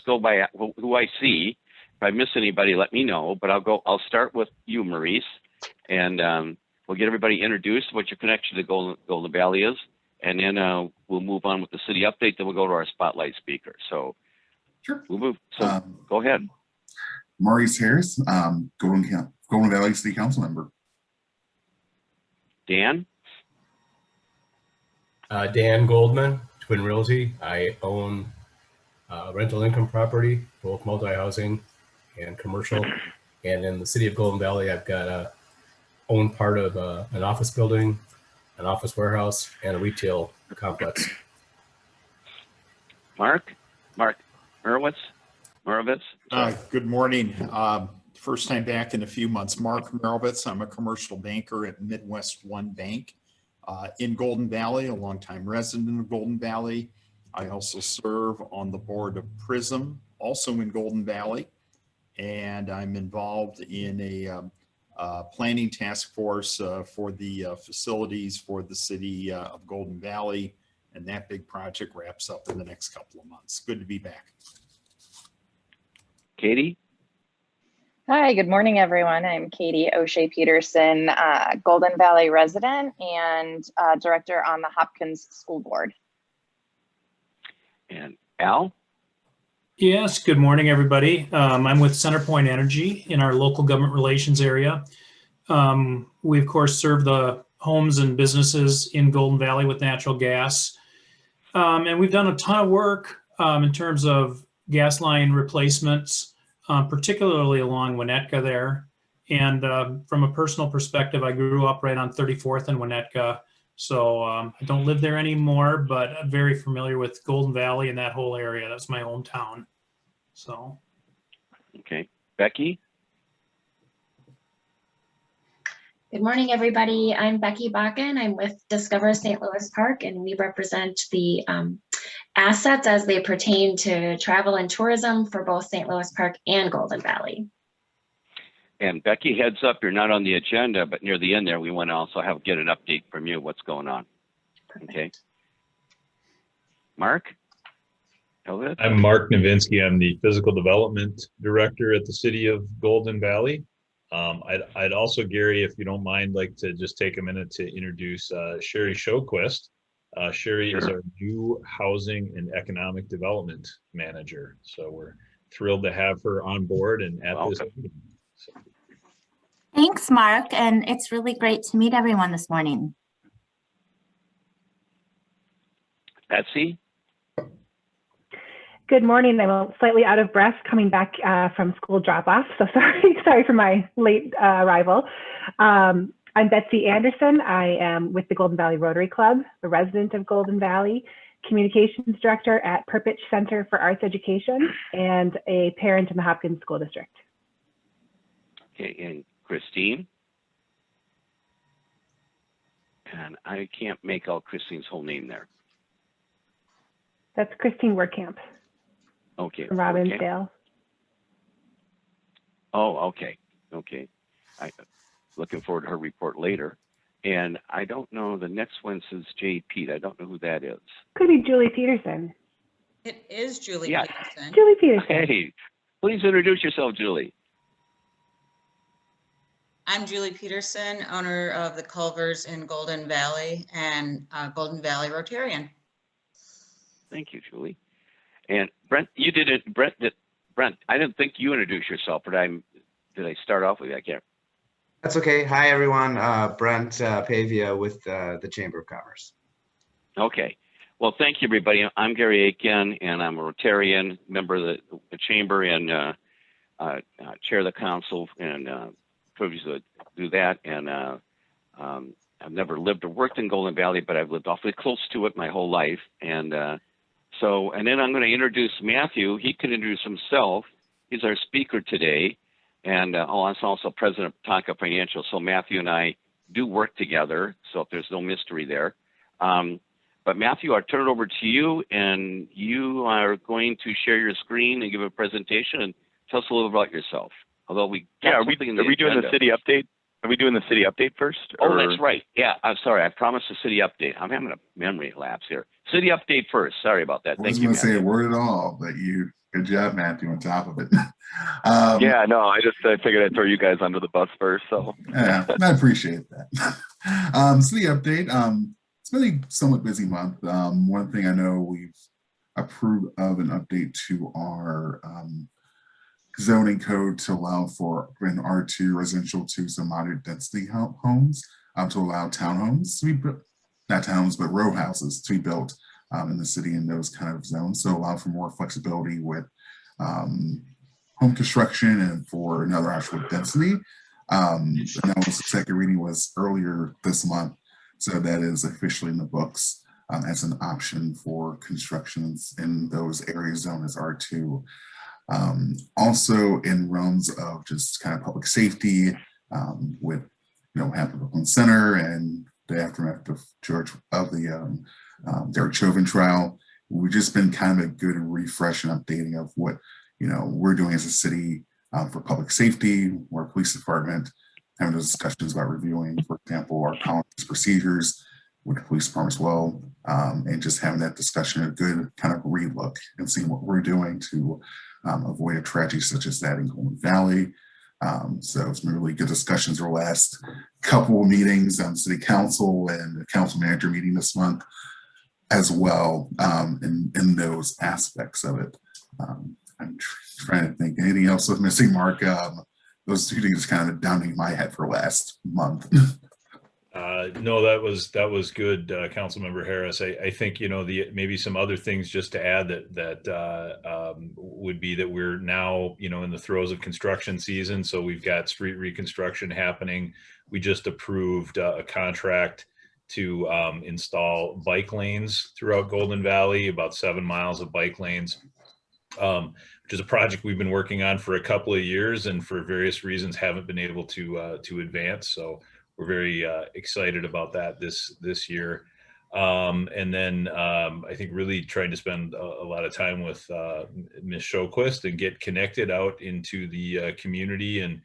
go by who I see. If I miss anybody, let me know. But I'll start with you, Maurice, and we'll get everybody introduced, what your connection to Golden Valley is, and then we'll move on with the city update. Then we'll go to our spotlight speaker. So sure. We'll move. So go ahead. Maurice Harris, Golden Valley City Council member. Dan? Dan Goldman, Twin Realty. I own rental income property, both multi-housing and commercial. And in the city of Golden Valley, I've got own part of an office building, an office warehouse, and a retail complex. Mark Merowitz. Good morning. First time back in a few months. Mark Merowitz. I'm a commercial banker at Midwest One Bank in Golden Valley, a longtime resident of Golden Valley. I also serve on the board of PRISM, also in Golden Valley, and I'm involved in a planning task force for the facilities for the city of Golden Valley, and that big project wraps up in the next couple of months. Good to be back. Katie? Hi, good morning, everyone. I'm Katie O'Shea Peterson, Golden Valley resident and director on the Hopkins School Board. And Al? Yes, good morning, everybody. I'm with CenterPoint Energy in our local government relations area. We, of course, serve the homes and businesses in Golden Valley with natural gas. And we've done a ton of work in terms of gas line replacements, particularly along Winnetka there. And from a personal perspective, I grew up right on 34th and Winnetka. So I don't live there anymore, but I'm very familiar with Golden Valley and that whole area. That's my hometown. So. Okay. Becky? Good morning, everybody. I'm Becky Bakken. I'm with Discover St. Louis Park, and we represent the assets as they pertain to travel and tourism for both St. Louis Park and Golden Valley. And Becky, heads up, you're not on the agenda, but near the end there, we want to also get an update from you, what's going on. Perfect. Okay. Mark? I'm Mark Novinsky. I'm the Physical Development Director at the City of Golden Valley. I'd also, Gary, if you don't mind, like to just take a minute to introduce Sherry Shoquist. Sherry is our new Housing and Economic Development Manager. So we're thrilled to have her on board and at this meeting. So. Thanks, Mark. And it's really great to meet everyone this morning. Betsy? Good morning. I'm slightly out of breath coming back from school drop-off, so sorry for my late arrival. I'm Betsy Anderson. I am with the Golden Valley Rotary Club, a resident of Golden Valley, communications director at Perpich Center for Arts Education, and a parent in the Hopkins School District. Okay, and Christine? And I can't make out Christine's whole name there. That's Christine Werkamp. Okay. From Robinsdale. Oh, okay. Okay. Looking forward to her report later. And I don't know, the next one says J. Pete. I don't know who that is. Could be Julie Peterson. It is Julie Peterson. Julie Peterson. Hey, please introduce yourself, Julie. I'm Julie Peterson, owner of the Culvers in Golden Valley and Golden Valley Rotarian. Thank you, Julie. And Brent, you did it. Brent, I didn't think you introduced yourself, but did I start off with you? I can't. That's okay. Hi, everyone. Brent Pavia with the Chamber of Commerce. Okay. Well, thank you, everybody. I'm Gary Aiken, and I'm a Rotarian, member of the Chamber, and chair of the council, and privileged to do that. And I've never lived or worked in Golden Valley, but I've lived awfully close to it my whole life. And then I'm going to introduce Matthew. He can introduce himself. He's our speaker today. And I'm also president of Tonka Financial. So Matthew and I do work together. So if there's no mystery there. But Matthew, I'll turn it over to you. And you are going to share your screen and give a presentation and tell us a little about yourself. Although are we doing the city update? Are we doing the city update first? Oh, that's right. Yeah, I'm sorry. I promised a city update. I'm having a memory lapse here. City update first. Sorry about that. I was going to say a word at all, but you Good job, Matthew, on top of it. Yeah, no, I figured I'd throw you guys under the bus first. So yeah, I appreciate that. City update. It's been a somewhat busy month. One thing I know we've approved of an update to our zoning code to allow for an R2 residential to some moderate density homes, to allow townhomes to be built, not townhomes, but row houses to be built in the city in those kind of zones. So allow for more flexibility with home construction and for another actual density. And that was the second reading was earlier this month. So that is officially in the books as an option for constructions in those areas zoned as R2. Also in realms of just kind of public safety with, Hampton Brooklyn Center and the aftermath of the Derek Chauvin trial. We've just been kind of a good refresh and updating of what, we're doing as a city for public safety, or police department, having those discussions about reviewing, for example, our policies, procedures with the police department as well, and just having that discussion, a good kind of relook and seeing what we're doing to avoid a tragedy such as that in Golden Valley. So it's been really good discussions over the last couple of meetings on city council and the council manager meeting this month as well, in those aspects of it. I'm trying to think anything else was missing, Mark. Those two things kind of down in my head for last month. No, that was good, Councilmember Harris. I think maybe some other things just to add that would be that we're now in the throes of construction season, so we've got street reconstruction happening. We just approved a contract to install bike lanes throughout Golden Valley, about 7 miles of bike lanes, which is a project we've been working on for a couple of years and for various reasons haven't been able to advance. So we're very excited about that this year. And then I think really trying to spend a lot of time with Ms. Shoquist and get connected out into the community. And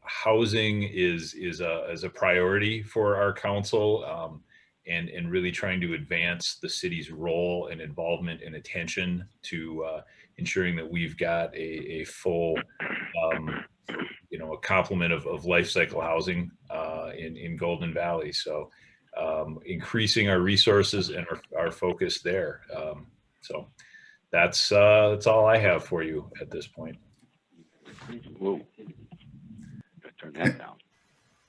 housing is a priority for our council, and really trying to advance the city's role and involvement and attention to ensuring that we've got a full a complement of life cycle housing in Golden Valley. So increasing our resources and our focus there. So that's all I have for you at this point. Whoa. Turn that down.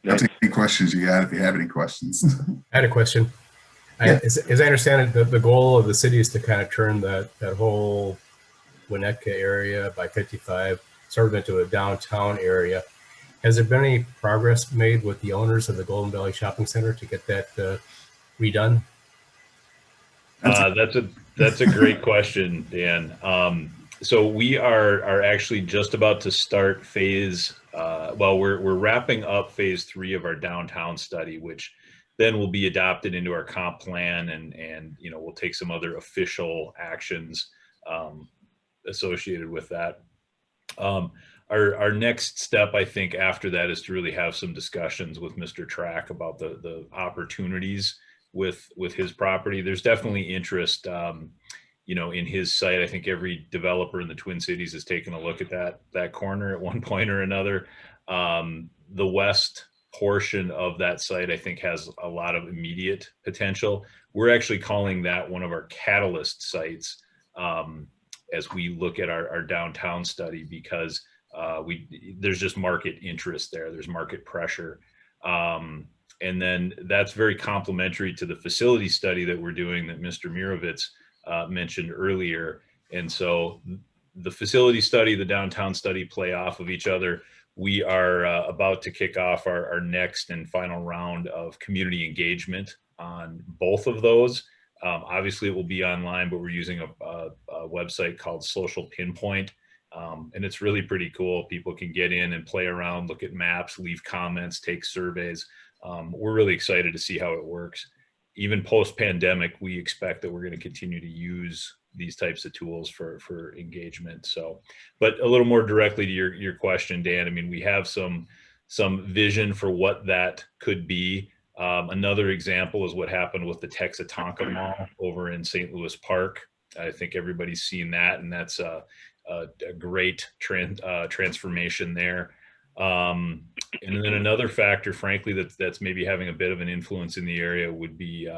I'll take any questions you got if you have any questions. I had a question. Yeah. As I understand it, the goal of the city is to kind of turn that whole Winnetka area by 55 sort of into a downtown area. Has there been any progress made with the owners of the Golden Valley Shopping Center to get that redone? That's a great question, Dan. So we are actually just about to start we're wrapping up phase 3 of our downtown study, which then will be adopted into our comp plan, and we'll take some other official actions associated with that. Our next step, I think, after that is to really have some discussions with Mr. Track about the opportunities with his property. There's definitely interest, in his site. I think every developer in the Twin Cities has taken a look at that corner at one point or another. The west portion of that site, I think, has a lot of immediate potential. We're actually calling that one of our catalyst sites as we look at our downtown study, because there's just market interest there. There's market pressure. And then that's very complementary to the facility study that we're doing that Mr. Mirovitz mentioned earlier. And so the facility study, the downtown study play off of each other. We are about to kick off our next and final round of community engagement on both of those. Obviously, it will be online, but we're using a website called Social Pinpoint. And it's really pretty cool. People can get in and play around, look at maps, leave comments, take surveys. We're really excited to see how it works. Even post-pandemic, we expect that we're going to continue to use these types of tools for engagement. So, but a little more directly to your question, Dan, I mean, we have some vision for what that could be. Another example is what happened with the Texatonka Mall over in St. Louis Park. I think everybody's seen that, and that's a great transformation there. And then another factor, frankly, that's maybe having a bit of an influence in the area would be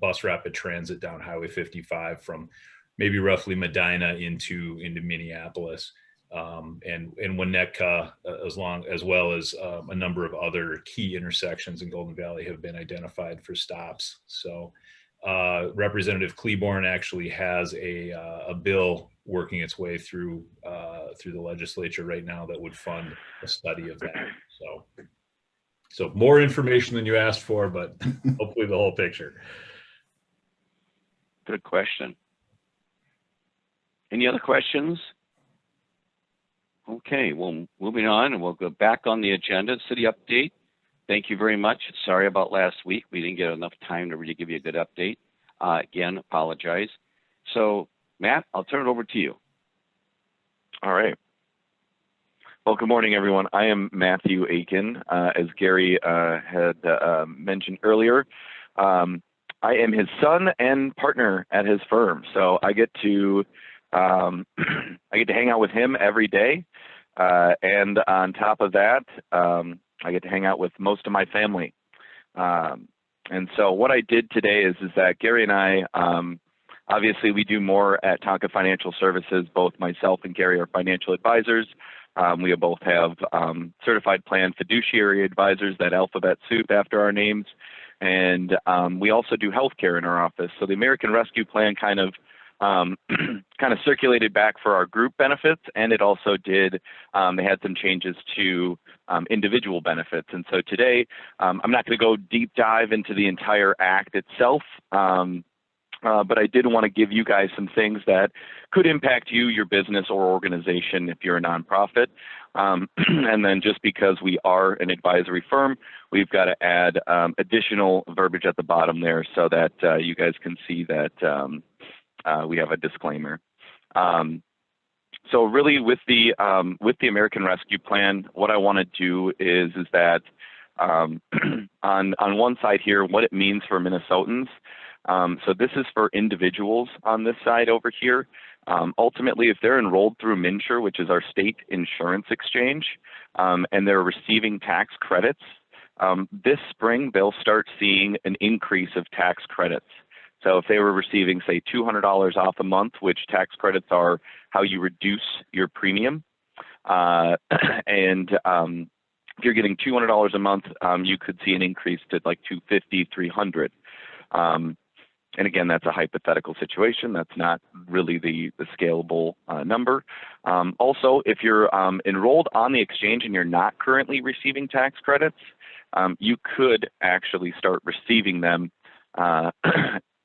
bus rapid transit down Highway 55 from maybe roughly Medina into Minneapolis, and Winnetka, as well as a number of other key intersections in Golden Valley have been identified for stops. So Representative Cleburne actually has a bill working its way through the legislature right now that would fund a study of that. So more information than you asked for, but hopefully the whole picture. Good question. Any other questions? Okay, well, moving on, and we'll go back on the agenda, city update. Thank you very much. Sorry about last week. We didn't get enough time to really give you a good update. Again, apologize. So, Matt, I'll turn it over to you. All right. Well, good morning, everyone. I am Matthew Aiken. As Gary had mentioned earlier, I am his son and partner at his firm. So I get to hang out with him every day. And on top of that, I get to hang out with most of my family. And so what I did today is that Gary and I, obviously we do more at Tonka Financial Services. Both myself and Gary are financial advisors. We both have certified plan fiduciary advisors, that alphabet soup after our names. And we also do healthcare in our office. So the American Rescue Plan kind of circulated back for our group benefits, and it also did, they had some changes to individual benefits. And so today, I'm not going to go deep dive into the entire act itself, but I did want to give you guys some things that could impact you, your business or organization if you're a nonprofit. And then just because we are an advisory firm, we've got to add additional verbiage at the bottom there so that you guys can see that we have a disclaimer. So really with the American Rescue Plan, what I want to do is that on one side here, what it means for Minnesotans. So this is for individuals on this side over here. Ultimately, if they're enrolled through MNsure, which is our state insurance exchange, and they're receiving tax credits, this spring they'll start seeing an increase of tax credits. So if they were receiving, say, $200 off a month, which tax credits are how you reduce your premium, and if you're getting $200 a month, you could see an increase to like $250, $300. And again, that's a hypothetical situation. That's not really the scalable number. Also, if you're enrolled on the exchange and you're not currently receiving tax credits, you could actually start receiving them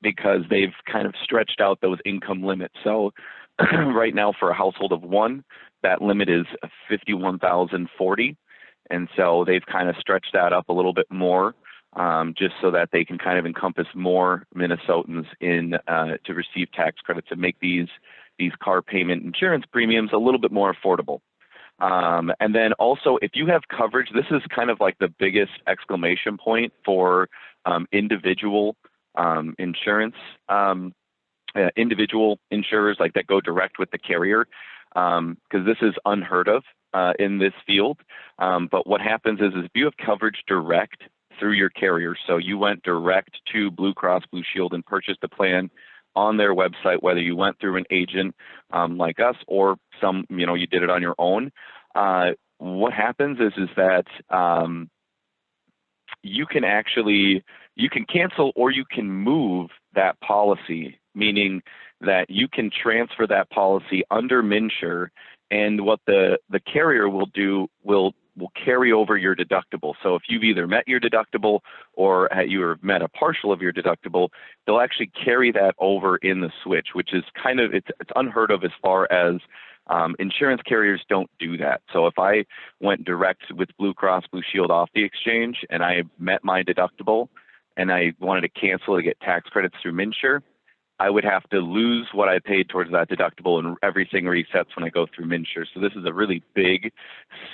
because they've kind of stretched out those income limits. So right now for a household of one, that limit is $51,040. And so they've kind of stretched that up a little bit more, just so that they can kind of encompass more Minnesotans in to receive tax credits and make these car payment insurance premiums a little bit more affordable. And then also, if you have coverage, this is kind of like the biggest exclamation point for individual insurance, individual insurers like that go direct with the carrier, because this is unheard of in this field. But what happens is if you have coverage direct through your carrier, so you went direct to Blue Cross Blue Shield and purchased a plan on their website, whether you went through an agent like us or you did it on your own, what happens is that you can cancel or you can move that policy, meaning that you can transfer that policy under MNsure, and what the carrier will do will carry over your deductible. So if you've either met your deductible or you have met a partial of your deductible, they'll actually carry that over in the switch, which is kind of, it's unheard of as far as insurance carriers don't do that. So if I went direct with Blue Cross Blue Shield off the exchange and I met my deductible and I wanted to cancel to get tax credits through MNsure, I would have to lose what I paid towards that deductible, and everything resets when I go through MNsure. So this is a really big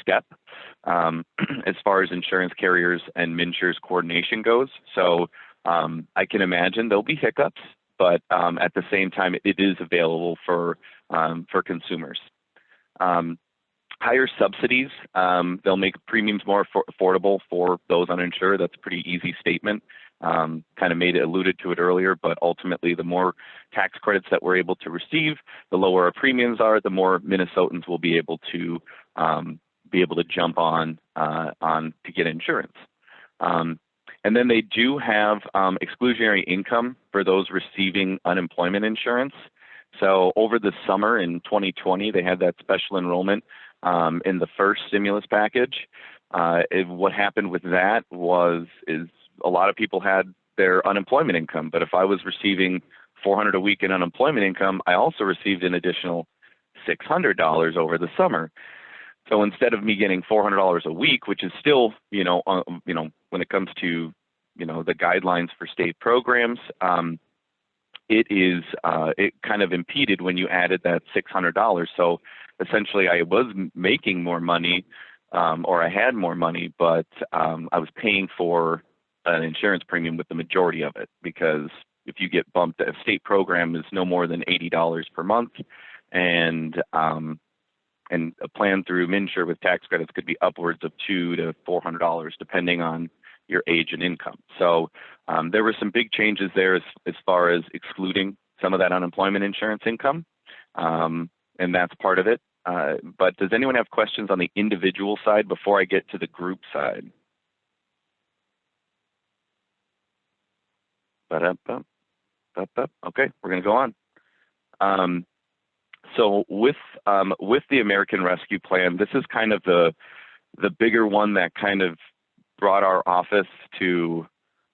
step as far as insurance carriers and MNsure's coordination goes. So I can imagine there'll be hiccups, but at the same time, it is available for consumers. Higher subsidies, they'll make premiums more affordable for those uninsured. That's a pretty easy statement. Kind of alluded to it earlier, but ultimately the more tax credits that we're able to receive, the lower our premiums are, the more Minnesotans will be able to jump on to get insurance. And then they do have exclusionary income for those receiving unemployment insurance. So over the summer in 2020, they had that special enrollment in the first stimulus package. What happened with that is a lot of people had their unemployment income, but if I was receiving $400 a week in unemployment income, I also received an additional $600 over the summer. So instead of me getting $400 a week, which is still, when it comes to, the guidelines for state programs, it kind of impeded when you added that $600. So essentially I was making more money, or I had more money, but I was paying for an insurance premium with the majority of it, because if you get bumped, a state program is no more than $80 per month, and a plan through MNsure with tax credits could be upwards of $200 to $400 depending on your age and income. So there were some big changes there as far as excluding some of that unemployment insurance income, and that's part of it. But does anyone have questions on the individual side before I get to the group side? Okay, we're going to go on. So with the American Rescue Plan, this is kind of the bigger one that kind of brought our office to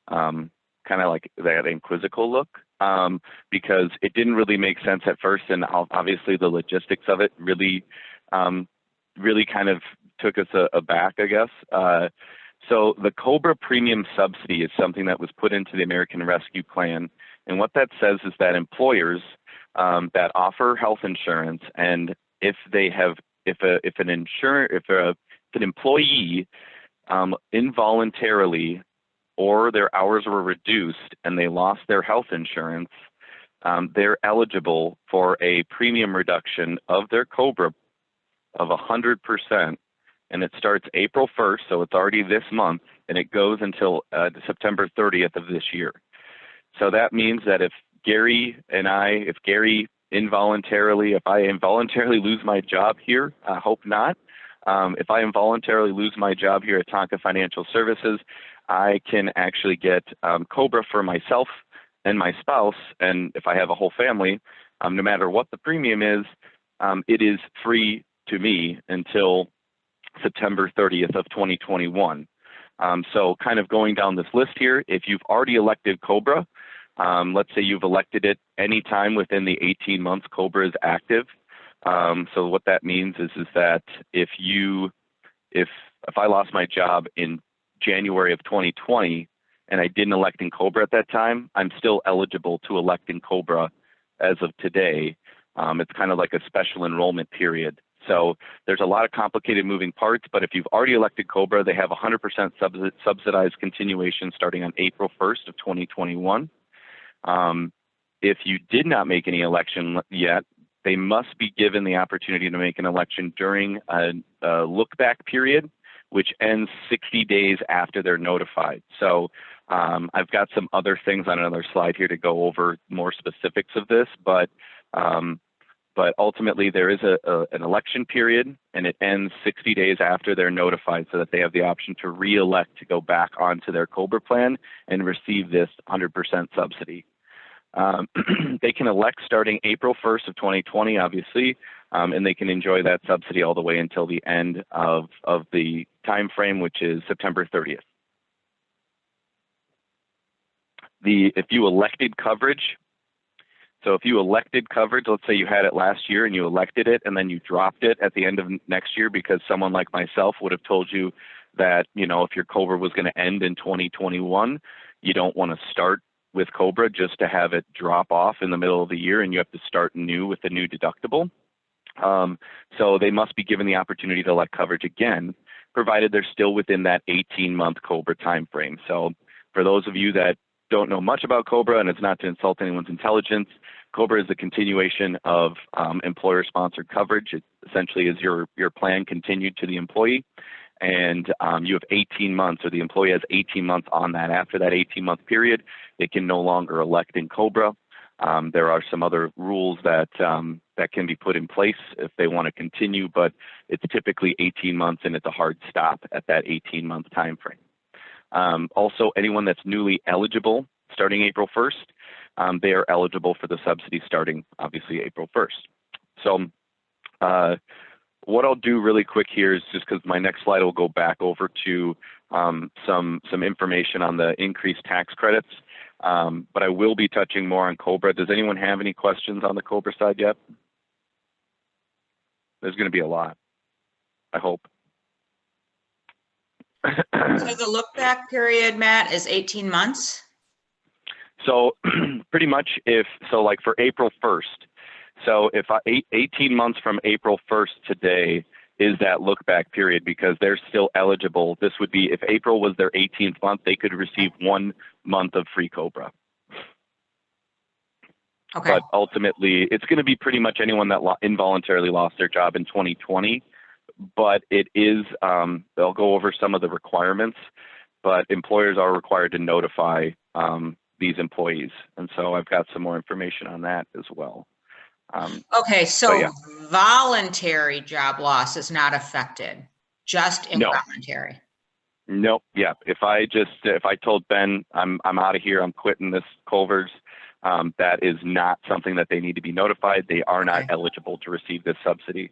kind of like that inquisical look, because it didn't really make sense at first, and obviously the logistics of it really kind of took us aback, I guess. So the Cobra premium subsidy is something that was put into the American Rescue Plan, and what that says is that employers that offer health insurance, and if an employee involuntarily or their hours were reduced and they lost their health insurance, they're eligible for a premium reduction of their Cobra of 100%. And it starts April 1st, so it's already this month, and it goes until September 30th of this year. So that means that if I involuntarily lose my job here, I hope not. If I involuntarily lose my job here at Tonka Financial Services, I can actually get Cobra for myself and my spouse, and if I have a whole family, no matter what the premium is, it is free to me until September 30th of 2021. So kind of going down this list here, if you've already elected Cobra, let's say you've elected it anytime within the 18 months Cobra is active. So what that means is that if I lost my job in January of 2020 and I didn't elect in Cobra at that time, I'm still eligible to elect in Cobra as of today. It's kind of like a special enrollment period. So there's a lot of complicated moving parts, but if you've already elected Cobra, they have 100% subsidized continuation starting on April 1st of 2021. If you did not make any election yet, they must be given the opportunity to make an election during a look-back period, which ends 60 days after they're notified. So I've got some other things on another slide here to go over more specifics of this, but ultimately there is an election period, and it ends 60 days after they're notified, so that they have the option to re-elect to go back onto their Cobra plan and receive this 100% subsidy. They can elect starting April 1st of 2020, obviously, and they can enjoy that subsidy all the way until the end of the time frame, which is September 30th. If you elected coverage, let's say you had it last year and you elected it and then you dropped it at the end of next year because someone like myself would have told you that, if your Cobra was going to end in 2021, you don't want to start with Cobra just to have it drop off in the middle of the year and you have to start new with a new deductible. So they must be given the opportunity to elect coverage again, provided they're still within that 18-month Cobra time frame. So for those of you that don't know much about Cobra, and it's not to insult anyone's intelligence, Cobra is a continuation of employer-sponsored coverage. It essentially is your plan continued to the employee, and you have 18 months, or the employee has 18 months on that. After that 18-month period, they can no longer elect in Cobra. There are some other rules that can be put in place if they want to continue, but it's typically 18 months, and it's a hard stop at that 18-month time frame. Also, anyone that's newly eligible starting April 1st, they are eligible for the subsidy starting, obviously, April 1st. So what I'll do really quick here is, just because my next slide will go back over to some information on the increased tax credits, but I will be touching more on Cobra. Does anyone have any questions on the Cobra side yet? There's going to be a lot, I hope. So the look back period, Matt, is 18 months? So pretty much like for April 1st, so if 18 months from April 1st today is that look back period, because they're still eligible. This would be, if April was their 18th month, they could receive 1 month of free Cobra. Okay. But ultimately, it's going to be pretty much anyone that involuntarily lost their job in 2020. But it is, they'll go over some of the requirements, but employers are required to notify these employees. And so I've got some more information on that as well. Okay, so yeah. Voluntary job loss is not affected, just involuntary. Nope. Yeah. If I told Ben I'm out of here, I'm quitting this Culver's, that is not something that they need to be notified. They are not eligible to receive this subsidy.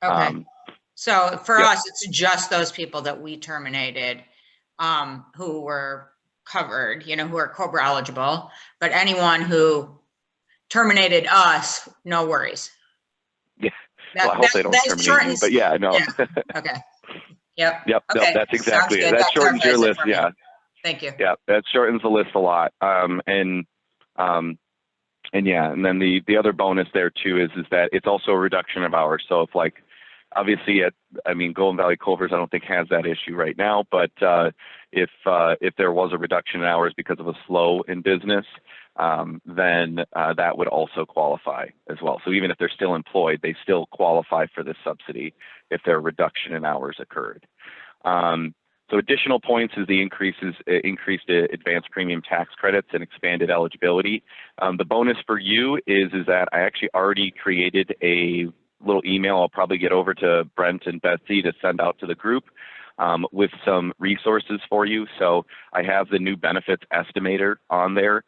Okay. So for us, it's just those people that we terminated, who were covered, who are Cobra eligible, but anyone who terminated us, no worries. Yeah. Well, I hope they don't terminate you, but yeah, no. Yeah. Okay. Yep. Yep. Okay. No, that's exactly it. That That shortens your list. yeah. Thank you. Yeah, that shortens the list a lot. And yeah, and then the other bonus there too is that it's also a reduction of hours. So if, like, obviously Golden Valley Culver's, I don't think has that issue right now, but if there was a reduction in hours because of a slow in business, then that would also qualify as well. So even if they're still employed, they still qualify for this subsidy if their reduction in hours occurred. So additional points is the increased advanced premium tax credits and expanded eligibility. The bonus for you is that I actually already created a little email I'll probably get over to Brent and Betsy to send out to the group with some resources for you. So I have the new benefits estimator on there,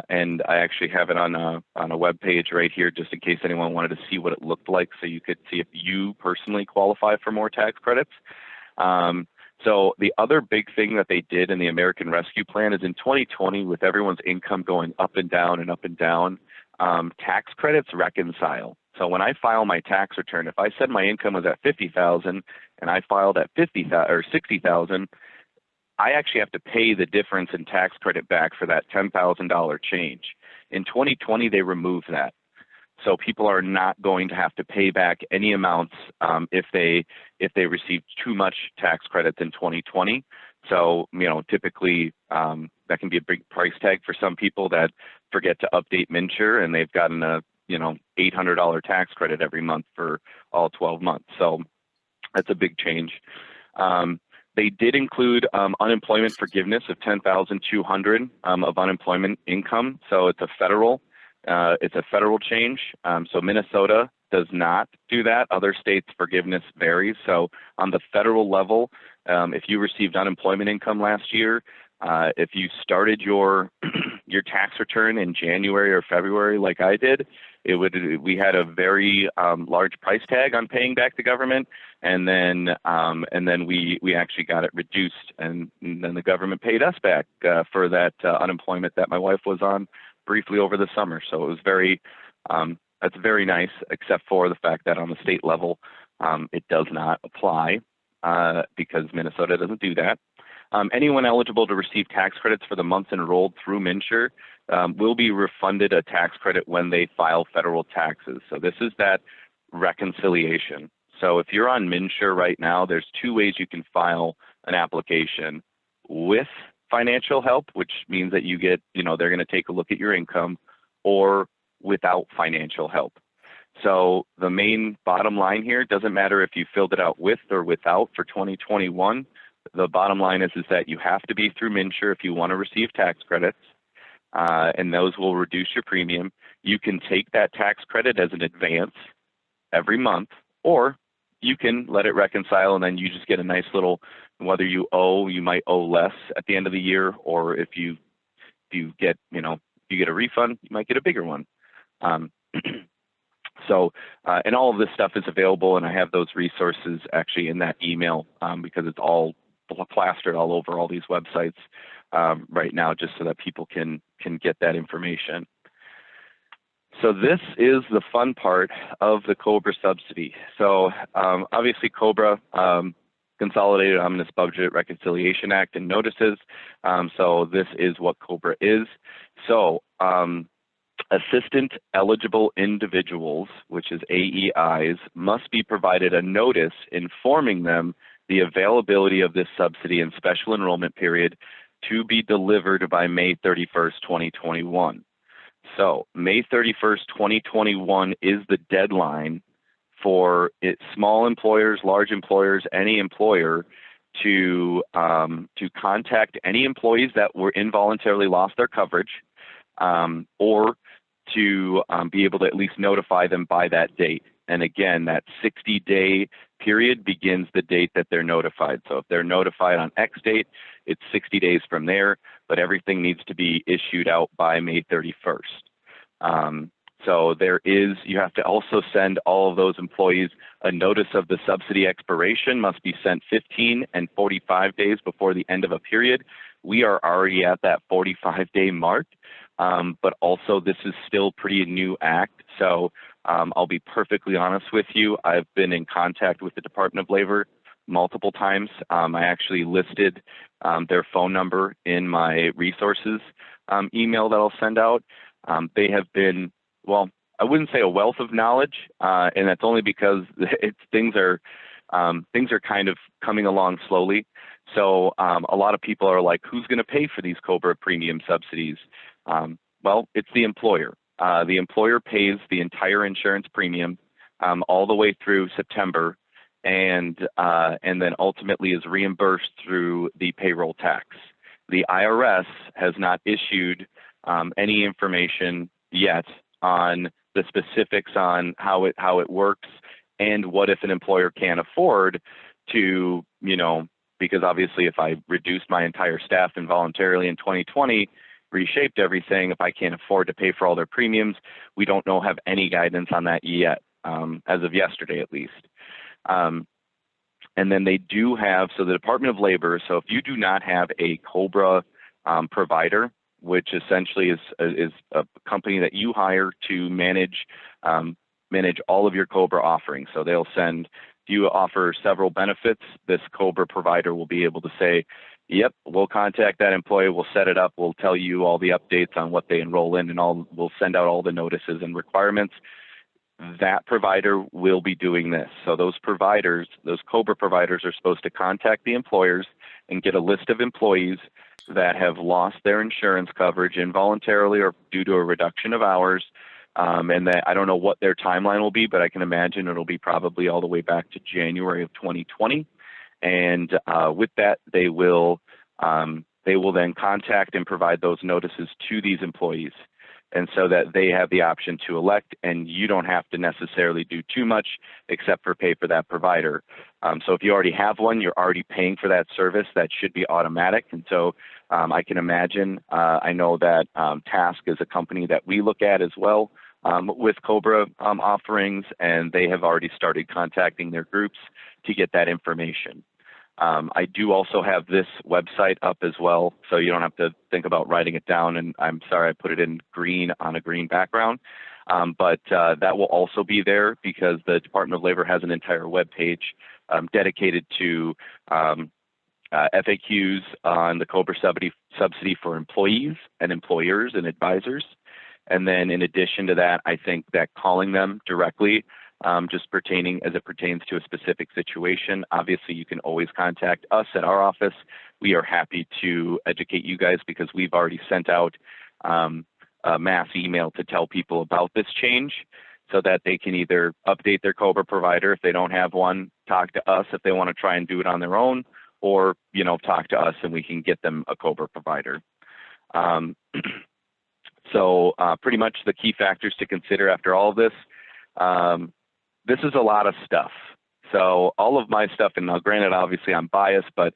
and I actually have it on a web page right here, just in case anyone wanted to see what it looked like, so you could see if you personally qualify for more tax credits. So the other big thing that they did in the American Rescue Plan is in 2020, with everyone's income going up and down and up and down, tax credits reconcile. So when I file my tax return, if I said my income was at $50,000 and I filed at $50,000 or $60,000, I actually have to pay the difference in tax credit back for that $10,000 change. In 2020, they removed that. So people are not going to have to pay back any amounts if they received too much tax credits in 2020. So, typically that can be a big price tag for some people that forget to update MNsure, and they've gotten a $800 tax credit every month for all 12 months. So that's a big change. They did include unemployment forgiveness of $10,200 of unemployment income. So it's a federal change. So Minnesota does not do that. Other states' forgiveness varies. So on the federal level, if you received unemployment income last year, if you started your tax return in January or February like I did, we had a very large price tag on paying back the government, and then we actually got it reduced, and then the government paid us back for that unemployment that my wife was on briefly over the summer. So it was that's very nice, except for the fact that on the state level it does not apply because Minnesota doesn't do that. Anyone eligible to receive tax credits for the months enrolled through MNsure will be refunded a tax credit when they file federal taxes. So this is that reconciliation. So if you're on MNsure right now, there's two ways you can file an application: with financial help, which means that you get, they're going to take a look at your income, or without financial help. So the main bottom line here, doesn't matter if you filled it out with or without for 2021. The bottom line is that you have to be through MNsure if you want to receive tax credits, and those will reduce your premium. You can take that tax credit as an advance every month, or you can let it reconcile and then you just get a nice little, whether you might owe less at the end of the year, or if you get, if you get a refund, you might get a bigger one. So, and all of this stuff is available, and I have those resources actually in that email because it's all plastered all over all these websites right now, just so that people can get that information. So this is the fun part of the Cobra subsidy. So obviously Cobra, Consolidated Omnibus Budget Reconciliation Act and notices. So this is what Cobra is. So assistant eligible individuals, which is AEIs, must be provided a notice informing them the availability of this subsidy and special enrollment period to be delivered by May 31st, 2021. So May 31st, 2021 is the deadline for small employers, large employers, any employer to contact any employees that were involuntarily lost their coverage, or to be able to at least notify them by that date. And again, that 60-day period begins the date that they're notified. So if they're notified on X date, it's 60 days from there, but everything needs to be issued out by May 31st. So you have to also send all of those employees a notice of the subsidy expiration, must be sent 15 and 45 days before the end of a period. We are already at that 45-day mark, but also this is still pretty new act. So I'll be perfectly honest with you. I've been in contact with the Department of Labor multiple times. I actually listed their phone number in my resources email that I'll send out. They have been, well, I wouldn't say a wealth of knowledge, and that's only because things are kind of coming along slowly. So a lot of people are like, who's going to pay for these Cobra premium subsidies? Well, it's the employer. The employer pays the entire insurance premium all the way through September, and then ultimately is reimbursed through the payroll tax. The IRS has not issued any information yet on the specifics on how it works, and what if an employer can't afford to, because obviously if I reduced my entire staff involuntarily in 2020, reshaped everything, if I can't afford to pay for all their premiums, we don't have any guidance on that yet, as of yesterday at least. And then they do have, so the Department of Labor, so if you do not have a Cobra provider, which essentially is a company that you hire to manage all of your Cobra offerings. So they'll send, if you offer several benefits, this Cobra provider will be able to say, yep, we'll contact that employee, we'll set it up, we'll tell you all the updates on what they enroll in, and we'll send out all the notices and requirements. That provider will be doing this. So those providers, those Cobra providers, are supposed to contact the employers and get a list of employees that have lost their insurance coverage involuntarily or due to a reduction of hours. And that I don't know what their timeline will be, but I can imagine it'll be probably all the way back to January of 2020. And with that, they will then contact and provide those notices to these employees, and so that they have the option to elect, and you don't have to necessarily do too much except for pay for that provider. So if you already have one, you're already paying for that service. That should be automatic. And so I can imagine, I know that Task is a company that we look at as well with Cobra offerings, and they have already started contacting their groups to get that information. I do also have this website up as well, so you don't have to think about writing it down, and I'm sorry I put it in green on a green background, but that will also be there because the Department of Labor has an entire web page dedicated to FAQs on the Cobra subsidy for employees and employers and advisors. And then in addition to that, I think that calling them directly, just pertaining as it pertains to a specific situation. Obviously, you can always contact us at our office. we are happy to educate you guys because we've already sent out a mass email to tell people about this change so that they can either update their Cobra provider if they don't have one, talk to us if they want to try and do it on their own, or, you know, talk to us and we can get them a Cobra provider. So pretty much the key factors to consider after all of this, this is a lot of stuff. So all of my stuff, and now granted, obviously I'm biased, but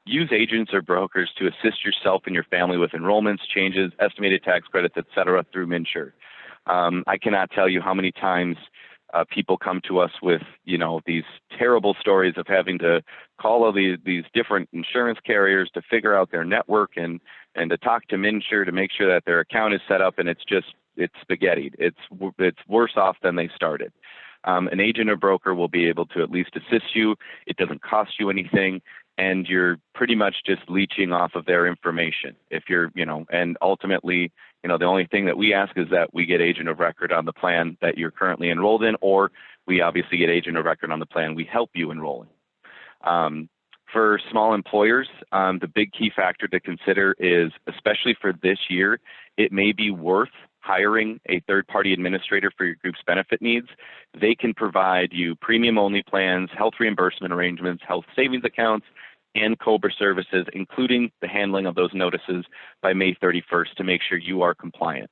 use agents or brokers to assist yourself and your family with enrollments, changes, estimated tax credits, et cetera, through MNsure. I cannot tell you how many times people come to us with, you know, these terrible stories of having to call all these different insurance carriers to figure out their network and to talk to MNsure to make sure that their account is set up, and it's spaghettied. It's worse off than they started. An agent or broker will be able to at least assist you. It doesn't cost you anything, and you're pretty much just leeching off of their information. If you're, you know, and ultimately, you know, the only thing that we ask is that we get agent of record on the plan that you're currently enrolled in, or we obviously get agent of record on the plan we help you enroll in. For small employers, the big key factor to consider is, especially for this year, it may be worth hiring a third-party administrator for your group's benefit needs. They can provide you premium-only plans, health reimbursement arrangements, health savings accounts, and Cobra services, including the handling of those notices by May 31st to make sure you are compliant.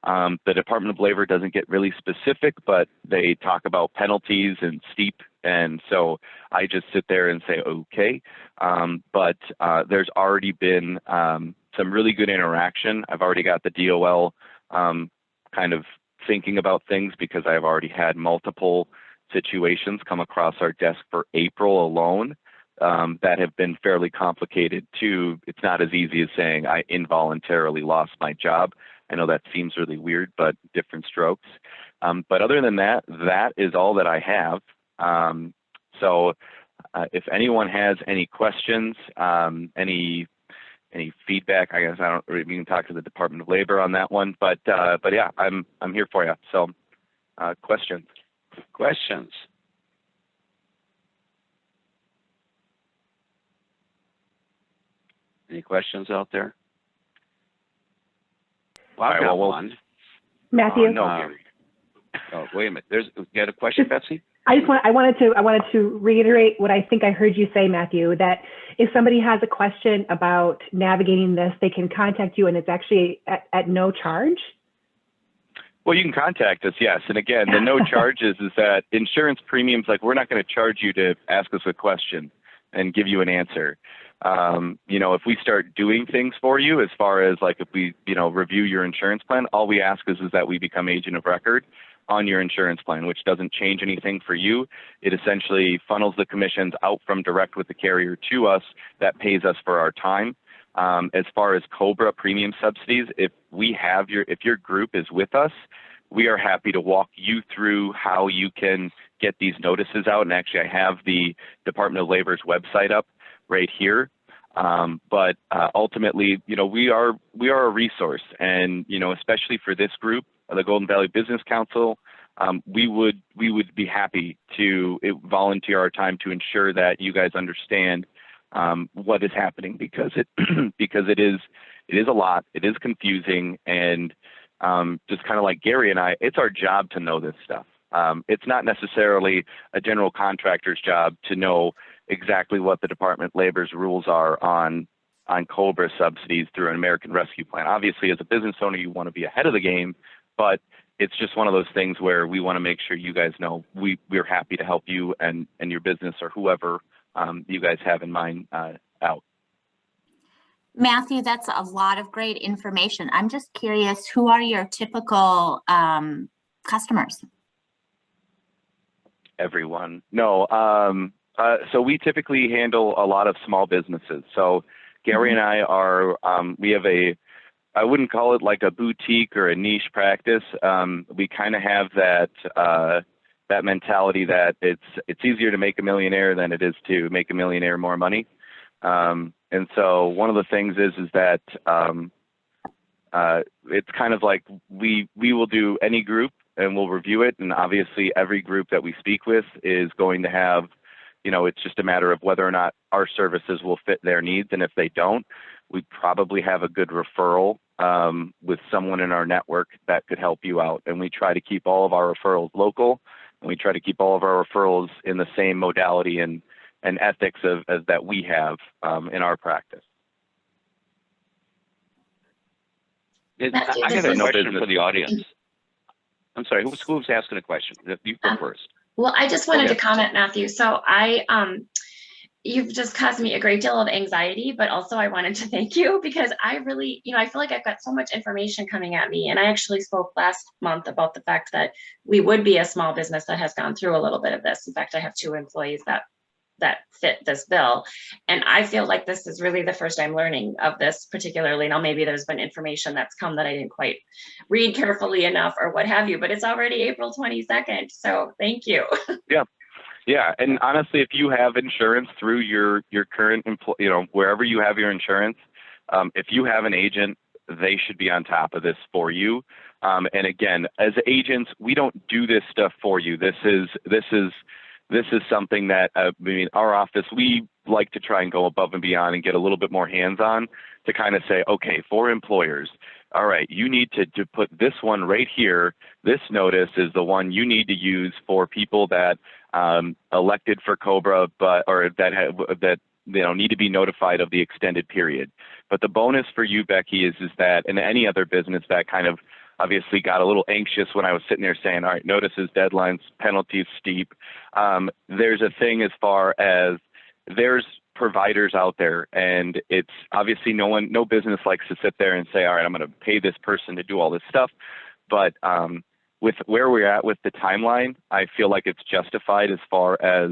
The Department of Labor doesn't get really specific, but they talk about penalties and steep, and so I just sit there and say, okay. But there's already been some really good interaction. I've already got the DOL kind of thinking about things because I've already had multiple situations come across our desk for April alone that have been fairly complicated too. It's not as easy as saying I involuntarily lost my job. I know that seems really weird, but different strokes. But other than that, that is all that I have. So if anyone has any questions, any feedback, I guess I don't really, we can talk to the Department of Labor on that one, but yeah, I'm here for you. So questions. Any questions out there? Well, I've got one. Matthew. No, oh, wait a minute. You got a question, Betsy? I wanted to reiterate what I think I heard you say, Matthew, that if somebody has a question about navigating this, they can contact you and it's actually at no charge. Well, you can contact us, yes. And again, the no charges is that insurance premiums, like we're not going to charge you to ask us a question and give you an answer. You know, if we start doing things for you, as far as like if we, you know, review your insurance plan, all we ask is that we become agent of record on your insurance plan, which doesn't change anything for you. It essentially funnels the commissions out from direct with the carrier to us that pays us for our time. As far as Cobra premium subsidies, if your group is with us, we are happy to walk you through how you can get these notices out. And actually, I have the Department of Labor's website up right here. But ultimately, you know, we are a resource, and you know, especially for this group, the Golden Valley Business Council, we would be happy to volunteer our time to ensure that you guys understand what is happening, because it is a lot, it is confusing, and just kind of like Gary and I, it's our job to know this stuff. It's not necessarily a general contractor's job to know exactly what the Department of Labor's rules are on Cobra subsidies through an American Rescue Plan. Obviously, as a business owner, you want to be ahead of the game, but it's just one of those things where we want to make sure you guys know we're happy to help you and your business or whoever you guys have in mind out. Matthew, that's a lot of great information. I'm just curious, who are your typical customers? Everyone. No. So we typically handle a lot of small businesses. So Gary and I are, we have I wouldn't call it like a boutique or a niche practice. We kind of have that mentality that it's easier to make a millionaire than it is to make a millionaire more money. And so one of the things is that it's kind of like we will do any group and we'll review it. And obviously every group that we speak with is going to have it's just a matter of whether or not our services will fit their needs. And if they don't, we probably have a good referral with someone in our network that could help you out. And we try to keep all of our referrals local, and we try to keep all of our referrals in the same modality and ethics as that we have in our practice. I got a question for the audience. I'm sorry, who's asking a question? You go first. Well, I just wanted to comment, Matthew. So you've just caused me a great deal of anxiety, but also I wanted to thank you because I really, I feel like I've got so much information coming at me. And I actually spoke last month about the fact that we would be a small business that has gone through a little bit of this. In fact, I have 2 employees that fit this bill. And I feel like this is really the first I'm learning of this particularly. Now, maybe there's been information that's come that I didn't quite read carefully enough or what have you, but it's already April 22nd. So thank you. Yeah. Yeah. And honestly, if you have insurance through your current wherever you have your insurance, if you have an agent, they should be on top of this for you. And again, as agents, we don't do this stuff for you. This is something that, our office, we like to try and go above and beyond and get a little bit more hands-on to kind of say, okay, for employers, all right, you need to put this one right here. This notice is the one you need to use for people that elected for Cobra, that need to be notified of the extended period. But the bonus for you, Becky, is that, and any other business that kind of obviously got a little anxious when I was sitting there saying, all right, notices, deadlines, penalties, steep. There's a thing as far as there's providers out there, and it's obviously no business likes to sit there and say, all right, I'm going to pay this person to do all this stuff. But with where we're at with the timeline, I feel like it's justified as far as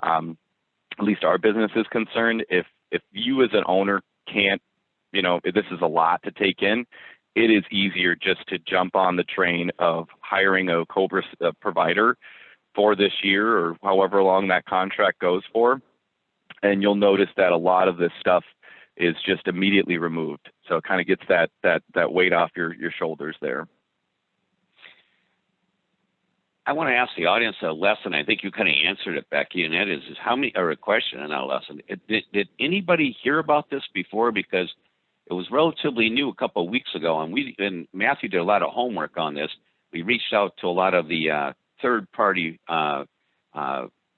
at least our business is concerned. If you as an owner can't, this is a lot to take in, it is easier just to jump on the train of hiring a Cobra provider for this year or however long that contract goes for. And you'll notice that a lot of this stuff is just immediately removed. So it kind of gets that weight off your shoulders there. I want to ask the audience a lesson. I think you kind of answered it, Becky, and that is a question and not a lesson. Did anybody hear about this before? Because it was relatively new a couple of weeks ago, and Matthew did a lot of homework on this. We reached out to a lot of the third-party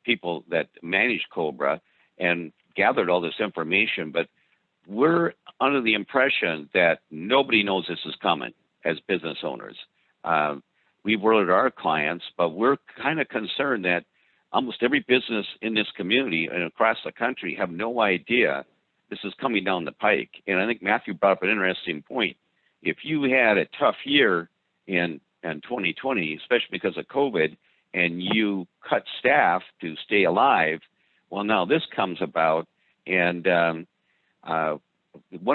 people that manage Cobra and gathered all this information, but we're under the impression that nobody knows this is coming as business owners. We've worded our clients, but we're kind of concerned that almost every business in this community and across the country have no idea this is coming down the pike. And I think Matthew brought up an interesting point. If you had a tough year in 2020, especially because of COVID, and you cut staff to stay alive, well, now this comes about. And one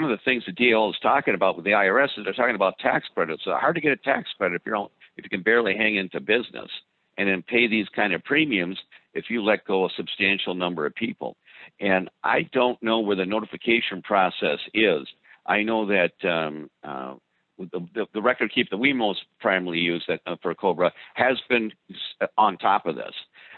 of the things the DL is talking about with the IRS is they're talking about tax credits. So hard to get a tax credit if you can barely hang into business, and then pay these kind of premiums if you let go a substantial number of people. And I don't know where the notification process is. I know that the record keep that we most primarily use for Cobra has been on top of this,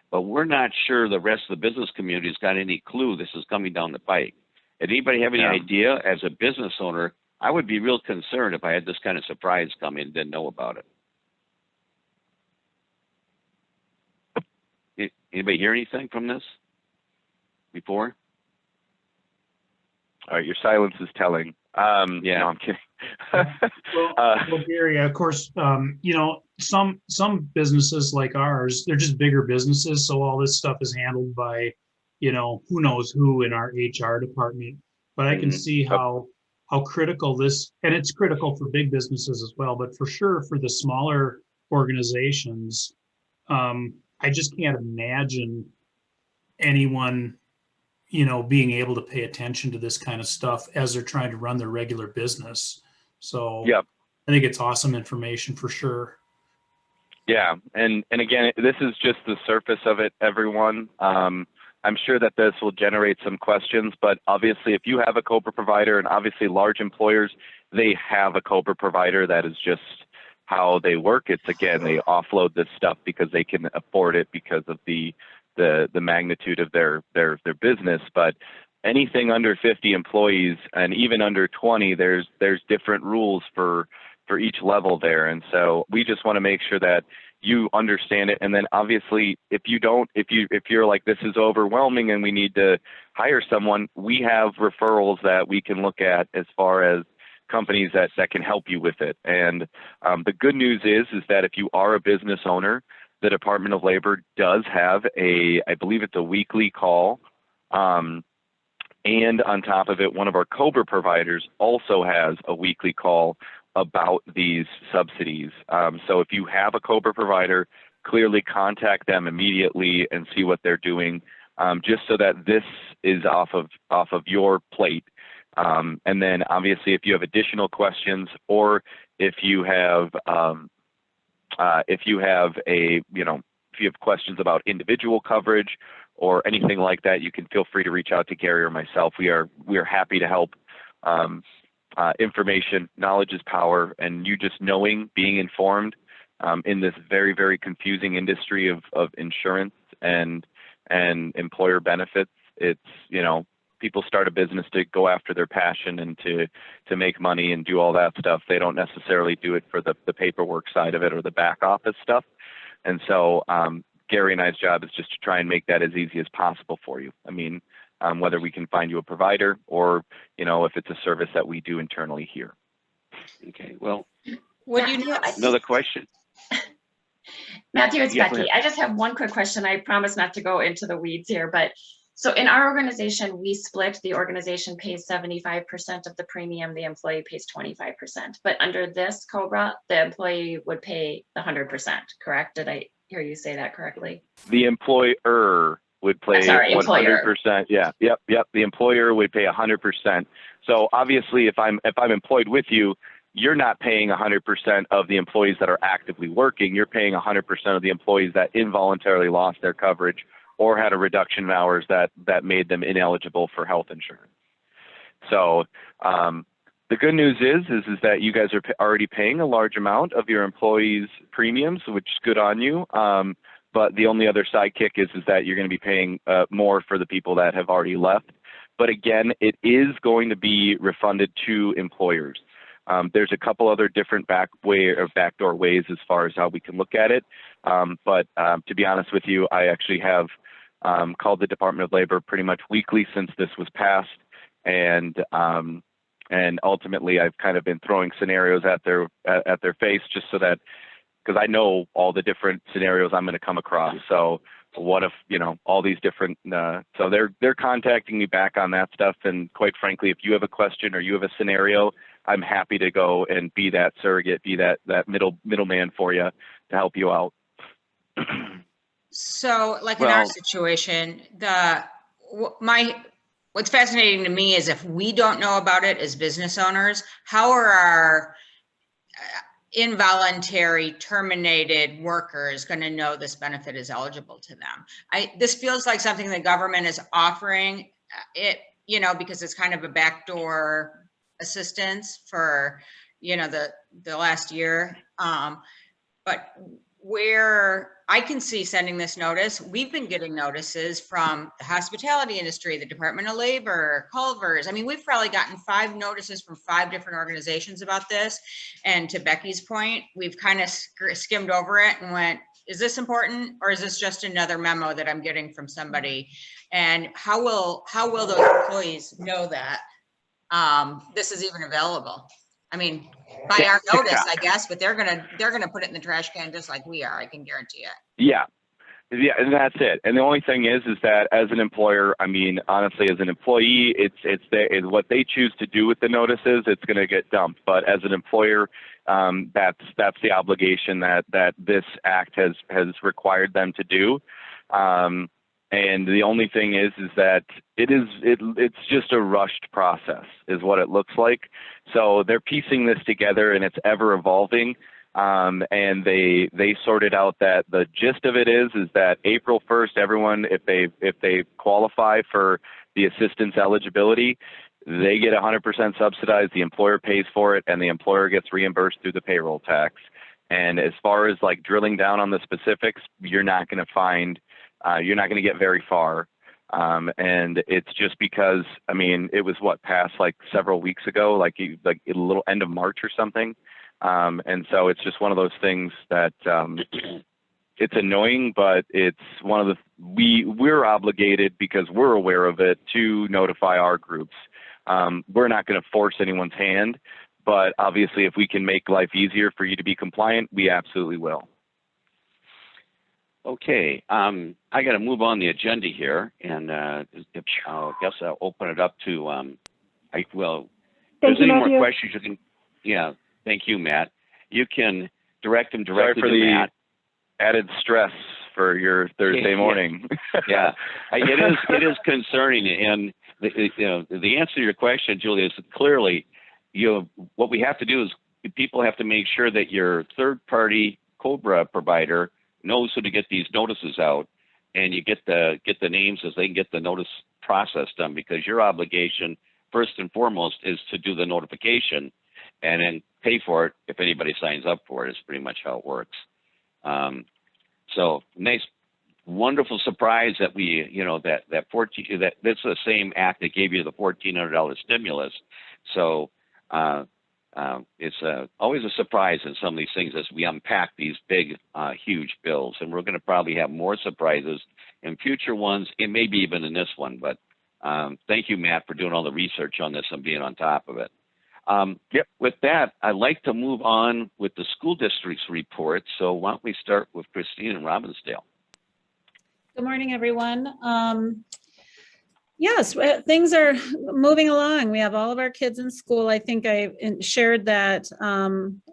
but we're not sure the rest of the business community has got any clue this is coming down the pike. Anybody have any idea? As a business owner, I would be real concerned if I had this kind of surprise come in and didn't know about it. Anybody hear anything from this before? All right, your silence is telling. Yeah, no, I'm kidding. Well, Gary, of course, some businesses like ours, they're just bigger businesses, so all this stuff is handled by, who knows who in our HR department. But I can see how critical this, and it's critical for big businesses as well, but for sure for the smaller organizations, I just can't imagine anyone, being able to pay attention to this kind of stuff as they're trying to run their regular business. So yeah, I think it's awesome information for sure. Yeah. And again, this is just the surface of it, everyone. I'm sure that this will generate some questions, but obviously if you have a Cobra provider, and obviously large employers, they have a Cobra provider. That is just how they work. It's, again, they offload this stuff because they can afford it because of the the magnitude of their business, but anything under 50 employees and even under 20, there's different rules for each level there. And so we just want to make sure that you understand it. And then obviously, if you're like, this is overwhelming and we need to hire someone, we have referrals that we can look at as far as companies that can help you with it. And the good news is that if you are a business owner, the Department of Labor does have I believe it's a weekly call. And on top of it, one of our Cobra providers also has a weekly call about these subsidies. So if you have a Cobra provider, clearly contact them immediately and see what they're doing, just so that this is off of your plate. And then obviously, if you have additional questions, or if you have questions about individual coverage or anything like that, you can feel free to reach out to Gary or myself. We are happy to help. Information, knowledge is power, and you just being informed in this very, very confusing industry of insurance and employer benefits. It's, people start a business to go after their passion and to make money and do all that stuff. They don't necessarily do it for the paperwork side of it or the back office stuff. And so Gary and I's job is just to try and make that as easy as possible for you. I mean, whether we can find you a provider or, if it's a service that we do internally here. Okay, well, Would you know? another question. Matthew, it's Yeah, go Becky. I just have one quick question. I promise not to go into the weeds here, but so in our organization, we split. The organization pays 75% of the premium, the employee pays 25%. But under this Cobra, the employee would pay the 100%, correct? Did I hear you say that correctly? The employer would pay 100%. Yeah, yep. The employer would pay 100%. So obviously, if I'm employed with you, you're not paying 100% of the employees that are actively working. You're paying 100% of the employees that involuntarily lost their coverage or had a reduction in hours that made them ineligible for health insurance. So the good news is that you guys are already paying a large amount of your employees' premiums, which is good on you. But the only other sidekick is that you're going to be paying more for the people that have already left. But again, it is going to be refunded to employers. There's a couple other different backdoor ways as far as how we can look at it. But to be honest with you, I actually have called the Department of Labor pretty much weekly since this was passed, and ultimately I've kind of been throwing scenarios at their face just so that, because I know all the different scenarios I'm going to come across. So what if, all these different, so they're contacting me back on that stuff. And quite frankly, if you have a question or you have a scenario, I'm happy to go and be that surrogate, be that middleman for you to help you out. So like in our situation, what's fascinating to me is if we don't know about it as business owners, how are our involuntary terminated workers going to know this benefit is eligible to them? This feels like something the government is offering it, because it's kind of a backdoor assistance for, the last year. But where I can see sending this notice, we've been getting notices from the hospitality industry, the Department of Labor, Culver's. I mean, we've probably gotten 5 notices from 5 different organizations about this. And to Becky's point, we've kind of skimmed over it and went, is this important, or is this just another memo that I'm getting from somebody? And how will those employees know that this is even available? I mean, by our notice, I guess, but they're gonna put it in the trash can just like we are. I can guarantee it. Yeah, and that's it. And the only thing is that as an employer, I mean, honestly, as an employee, it's what they choose to do with the notices. It's going to get dumped. But as an employer, that's the obligation that this act has required them to do. And the only thing is that it's just a rushed process is what it looks like. So they're piecing this together and it's ever evolving. And they sorted out that the gist of it is that April 1st, everyone, if they qualify for the assistance eligibility, they get 100% subsidized. The employer pays for it and the employer gets reimbursed through the payroll tax. And as far as like drilling down on the specifics, you're not going to find you're not going to get very far. And it's just because, I mean, it was passed like several weeks ago, like a little end of March or something. And so it's just one of those things that it's annoying, but it's one of we're obligated because we're aware of it to notify our groups. We're not going to force anyone's hand, but obviously if we can make life easier for you to be compliant, we absolutely will. Okay, I got to move on the agenda here, and I guess I'll open it up to, if there's any more questions, you can, yeah, thank you, Matt. You can direct them directly to Matt. Added stress for your Thursday morning. Yeah, it is concerning, and the answer to your question, Julia, is clearly, what we have to do is people have to make sure that your third-party Cobra provider knows who to get these notices out, and you get the names as they can get the notice process done, because your obligation first and foremost is to do the notification and then pay for it if anybody signs up for it. Is pretty much how it works. So nice, wonderful surprise that we, that that's the same act that gave you the $1,400 stimulus. So it's always a surprise in some of these things as we unpack these big, huge bills. And we're going to probably have more surprises in future ones, and maybe even in this one. But thank you, Matt, for doing all the research on this and being on top of it. Yep. With that, I'd like to move on with the school district's report. So why don't we start with Christine and Robinsdale? Good morning, everyone. Yes, things are moving along. We have all of our kids in school. I think I shared that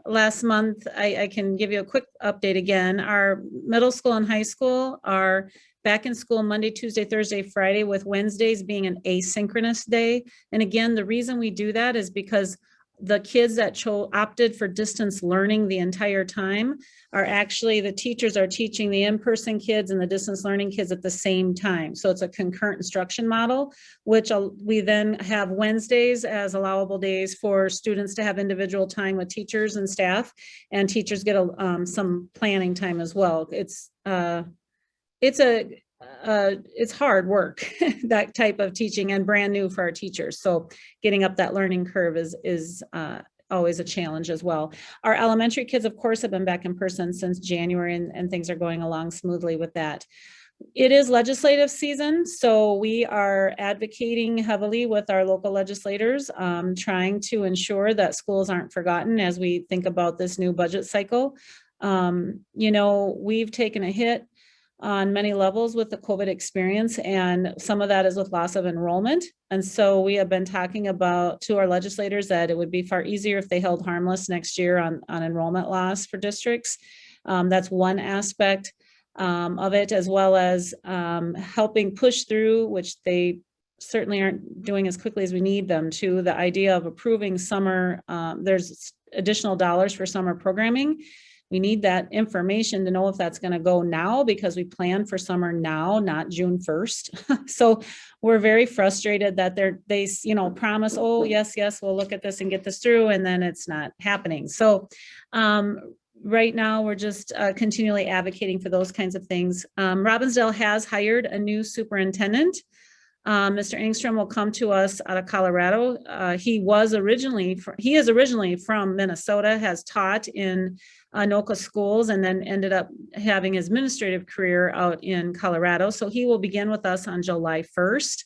last month. I can give you a quick update again. Our middle school and high school are back in school Monday, Tuesday, Thursday, Friday, with Wednesdays being an asynchronous day. And again, the reason we do that is because the kids that opted for distance learning the entire time are actually, the teachers are teaching the in-person kids and the distance learning kids at the same time. So it's a concurrent instruction model, which we then have Wednesdays as allowable days for students to have individual time with teachers and staff, and teachers get some planning time as well. It's hard work, that type of teaching, and brand new for our teachers. So getting up that learning curve is always a challenge as well. Our elementary kids, of course, have been back in person since January, and things are going along smoothly with that. It is legislative season, so we are advocating heavily with our local legislators, trying to ensure that schools aren't forgotten as we think about this new budget cycle. We've taken a hit on many levels with the COVID experience, and some of that is with loss of enrollment. And so we have been talking about to our legislators that it would be far easier if they held harmless next year on enrollment loss for districts. That's one aspect of it, as well as helping push through, which they certainly aren't doing as quickly as we need them to, the idea of approving summer, there's additional dollars for summer programming. We need that information to know if that's going to go now, because we plan for summer now, not June 1st. So we're very frustrated that they promise, oh, yes, we'll look at this and get this through, and then it's not happening. So right now we're just continually advocating for those kinds of things. Robinsdale has hired a new superintendent. Mr. Engstrom will come to us out of Colorado. He is originally from Minnesota, has taught in Anoka schools, and then ended up having his administrative career out in Colorado. So he will begin with us on July 1st.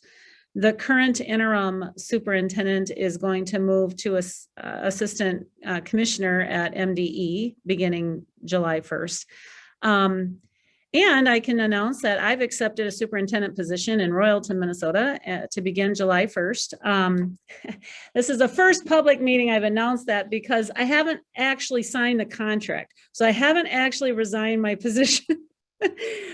The current interim superintendent is going to move to assistant commissioner at MDE beginning July 1st. And I can announce that I've accepted a superintendent position in Royalton, Minnesota to begin July 1st. This is the first public meeting I've announced that, because I haven't actually signed the contract. So I haven't actually resigned my position.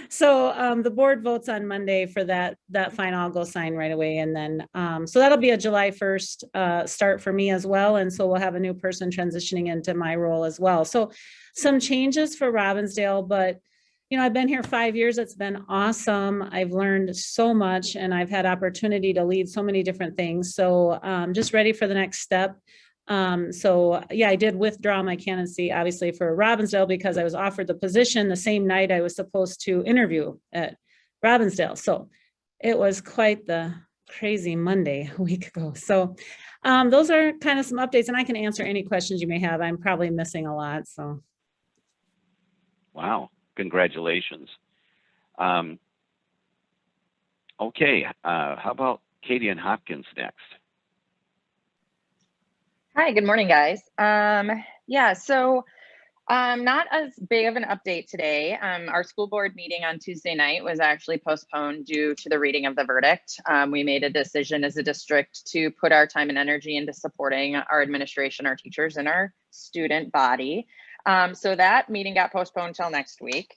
So the board votes on Monday for that fine. I'll go sign right away. And then, so that'll be a July 1st start for me as well. And so we'll have a new person transitioning into my role as well. So some changes for Robinsdale, but I've been here 5 years. It's been awesome. I've learned so much, and I've had opportunity to lead so many different things. So just ready for the next step. So yeah, I did withdraw my candidacy, obviously, for Robinsdale, because I was offered the position the same night I was supposed to interview at Robinsdale. So it was quite the crazy Monday a week ago. So those are kind of some updates, and I can answer any questions you may have. I'm probably missing a lot, so. Wow, congratulations. Okay, how about Katie and Hopkins next? Hi, good morning, guys. Yeah, so not as big of an update today. Our school board meeting on Tuesday night was actually postponed due to the reading of the verdict. We made a decision as a district to put our time and energy into supporting our administration, our teachers, and our student body. So that meeting got postponed till next week.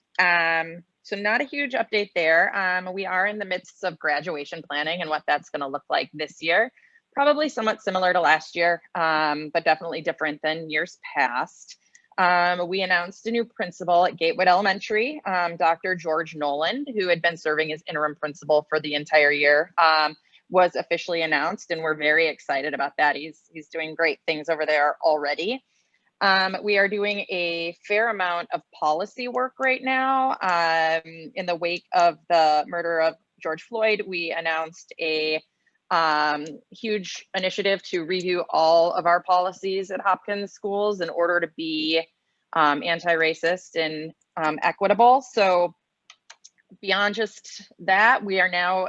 So not a huge update there. We are in the midst of graduation planning and what that's going to look like this year. Probably somewhat similar to last year, but definitely different than years past. We announced a new principal at Gatewood Elementary, Dr. George Noland, who had been serving as interim principal for the entire year, was officially announced, and we're very excited about that. He's doing great things over there already. We are doing a fair amount of policy work right now. In the wake of the murder of George Floyd, we announced a huge initiative to review all of our policies at Hopkins schools in order to be anti-racist and equitable. So beyond just that, we are now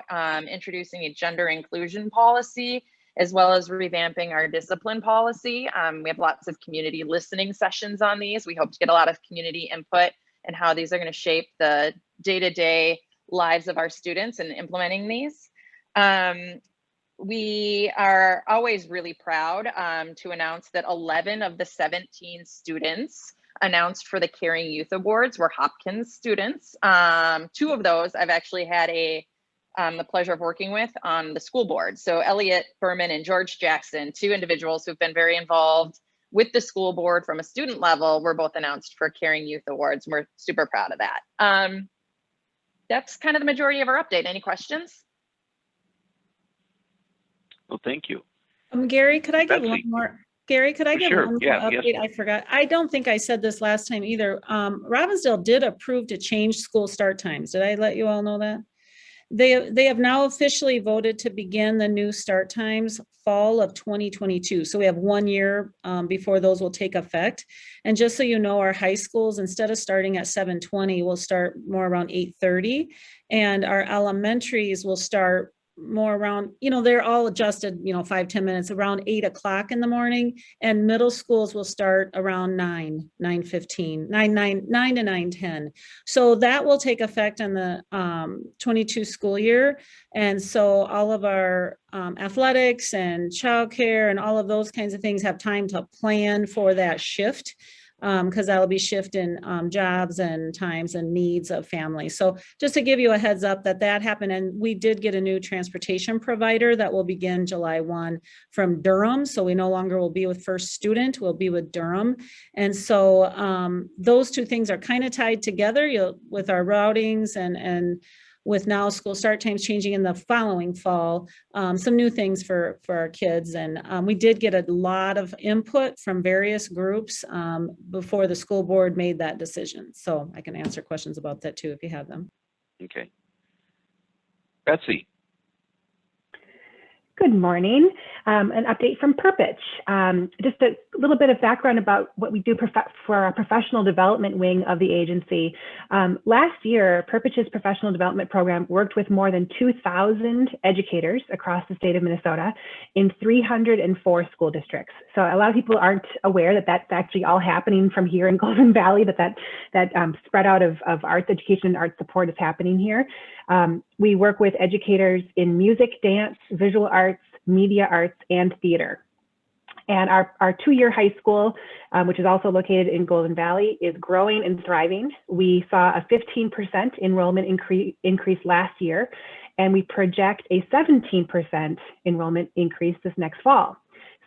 introducing a gender inclusion policy, as well as revamping our discipline policy. We have lots of community listening sessions on these. We hope to get a lot of community input and how these are going to shape the day-to-day lives of our students in implementing these. We are always really proud to announce that 11 of the 17 students announced for the Caring Youth Awards were Hopkins students. 2 of those I've actually had the pleasure of working with on the school board. So Elliot Berman and George Jackson, 2 individuals who've been very involved with the school board from a student level, were both announced for Caring Youth Awards. We're super proud of that. That's kind of the majority of our update. Any questions? Well, thank you. Gary, could I give one more? Gary, could I give one more update? Yes. I forgot. I don't think I said this last time either. Robinsdale did approve to change school start times. Did I let you all know that? They have now officially voted to begin the new start times fall of 2022. So we have 1 year before those will take effect. And just so you know, our high schools, instead of starting at 7:20, will start more around 8:30. And our elementaries will start more around, they're all adjusted, 5-10 minutes, around 8 o'clock in the morning, and middle schools will start around 9:15, 9 to 9:10. So that will take effect on the 22 school year. And so all of our athletics and childcare and all of those kinds of things have time to plan for that shift. Because that'll be shifting jobs and times and needs of families. So just to give you a heads up that happened, and we did get a new transportation provider that will begin July 1 from Durham. So we no longer will be with First Student, we'll be with Durham. And so those 2 things are kind of tied together with our routings and with now school start times changing in the following fall, some new things for our kids. And we did get a lot of input from various groups before the school board made that decision. So I can answer questions about that too, if you have them. Okay. Betsy. Good morning. An update from Perpich. Just a little bit of background about what we do for our professional development wing of the agency. Last year, Perpich's professional development program worked with more than 2,000 educators across the state of Minnesota in 304 school districts. So a lot of people aren't aware that that's actually all happening from here in Golden Valley, that spread out of arts education and art support is happening here. We work with educators in music, dance, visual arts, media arts, and theater. And our 2-year high school, which is also located in Golden Valley, is growing and thriving. We saw a 15% enrollment increase last year, and we project a 17% enrollment increase this next fall.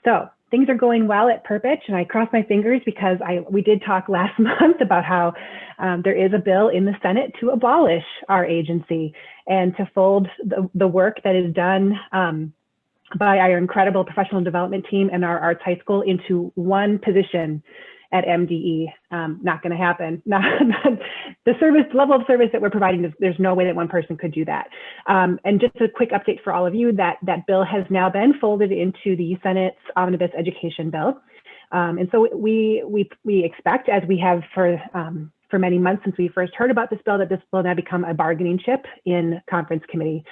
So things are going well at Perpich, and I cross my fingers because we did talk last month about how there is a bill in the Senate to abolish our agency and to fold the work that is done by our incredible professional development team and our arts high school into one position at MDE. Not going to happen. The level of service that we're providing, there's no way that one person could do that. And just a quick update for all of you, that bill has now been folded into the Senate's omnibus education bill. And so we expect, as we have for many months since we first heard about this bill, that this will now become a bargaining chip in conference committee.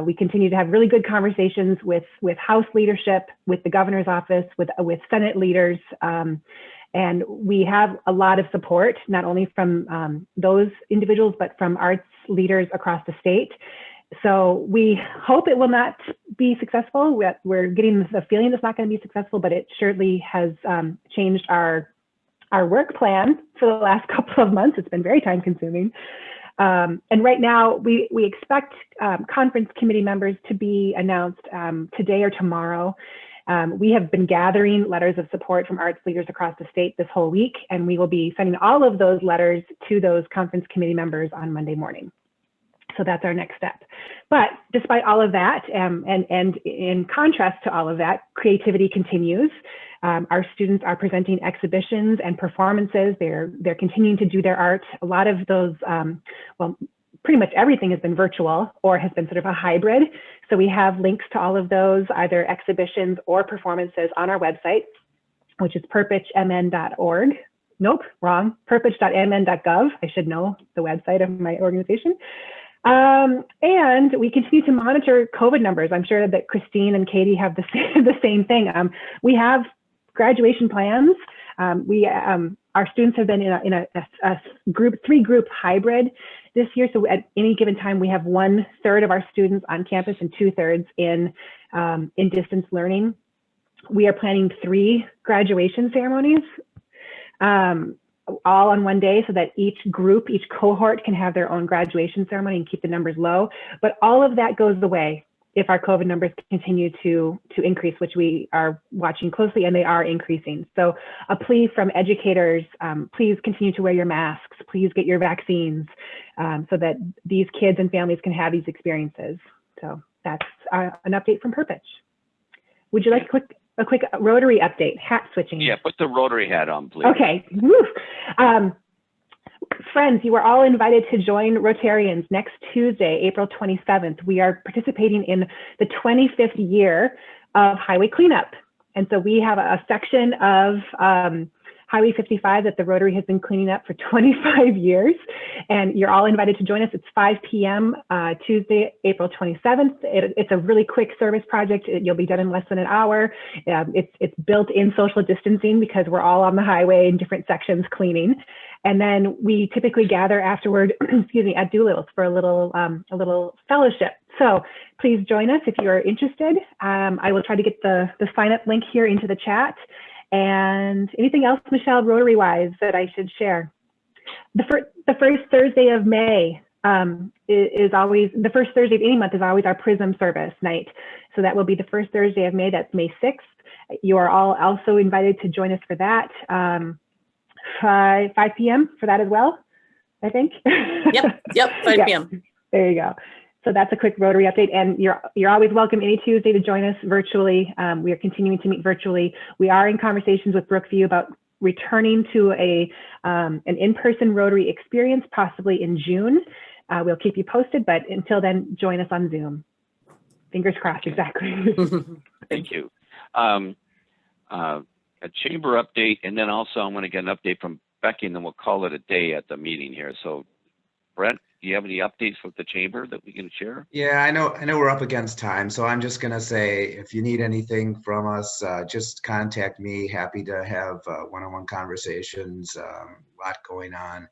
We continue to have really good conversations with House leadership, with the governor's office, with Senate leaders. And we have a lot of support, not only from those individuals, but from arts leaders across the state. So we hope it will not be successful. We're getting the feeling it's not going to be successful, but it surely has changed our work plan for the last couple of months. It's been very time consuming. And right now we expect conference committee members to be announced today or tomorrow. We have been gathering letters of support from arts leaders across the state this whole week, and we will be sending all of those letters to those conference committee members on Monday morning. So that's our next step. But despite all of that, and in contrast to all of that, creativity continues. Our students are presenting exhibitions and performances. They're continuing to do their art. A lot of those, well, pretty much everything has been virtual or has been sort of a hybrid. So we have links to all of those, either exhibitions or performances, on our website, which is perpchmn.org. Nope, wrong, perpich.mn.gov. I should know the website of my organization. And we continue to monitor COVID numbers. I'm sure that Christine and Katie have the same thing. We have graduation plans. Our students have been in a three-group hybrid this year. So at any given time, we have 1/3 of our students on campus and 2/3 in distance learning. We are planning 3 graduation ceremonies, all on one day, so that each cohort can have their own graduation ceremony and keep the numbers low. But all of that goes away if our COVID numbers continue to increase, which we are watching closely, and they are increasing. So a plea from educators, please continue to wear your masks, please get your vaccines, so that these kids and families can have these experiences. So that's an update from Perpich. Would you like a quick Rotary update, hat switching? Yeah, put the Rotary hat on, please. Okay. Woo. Friends, you are all invited to join Rotarians next Tuesday, April 27th. We are participating in the 25th year of Highway Cleanup. And so we have a section of Highway 55 that the Rotary has been cleaning up for 25 years. And you're all invited to join us. It's 5 p.m. Tuesday, April 27th. It's a really quick service project. You'll be done in less than an hour. It's built in social distancing because we're all on the highway in different sections cleaning. And then we typically gather afterward, at Doolittle's for a little fellowship. So please join us if you're interested. I will try to get the sign up link here into the chat. And anything else, Michelle, Rotary-wise, that I should share? The first Thursday of May is always, the first Thursday of any month is always our Prism service night. So that will be the first Thursday of May. That's May 6th. You are all also invited to join us for that. 5 p.m. for that as well, I think. Yep, 5 p.m. There you go. So that's a quick Rotary update, and you're always welcome any Tuesday to join us virtually. We are continuing to meet virtually. We are in conversations with Brookview about returning to an in-person Rotary experience, possibly in June. We'll keep you posted, but until then, join us on Zoom. Fingers crossed, exactly. Thank you. A chamber update, and then also I'm going to get an update from Becky, and then we'll call it a day at the meeting here. So, Brent, do you have any updates with the chamber that we can share? Yeah, I know we're up against time, so I'm just gonna say, if you need anything from us, just contact me. Happy to have one-on-one conversations. A lot going on.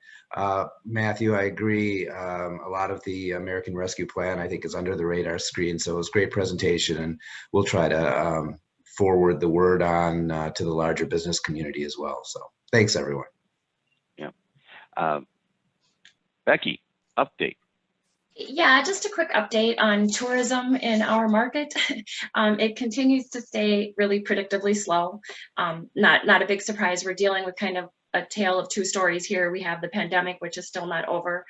Matthew, I agree. A lot of the American Rescue Plan, I think, is under the radar screen. So it was a great presentation, and we'll try to forward the word on to the larger business community as well. So thanks, everyone. Yeah. Becky, update. Yeah, just a quick update on tourism in our market. It continues to stay really predictably slow. Not a big surprise. We're dealing with kind of a tale of two stories here. We have the pandemic, which is still not over.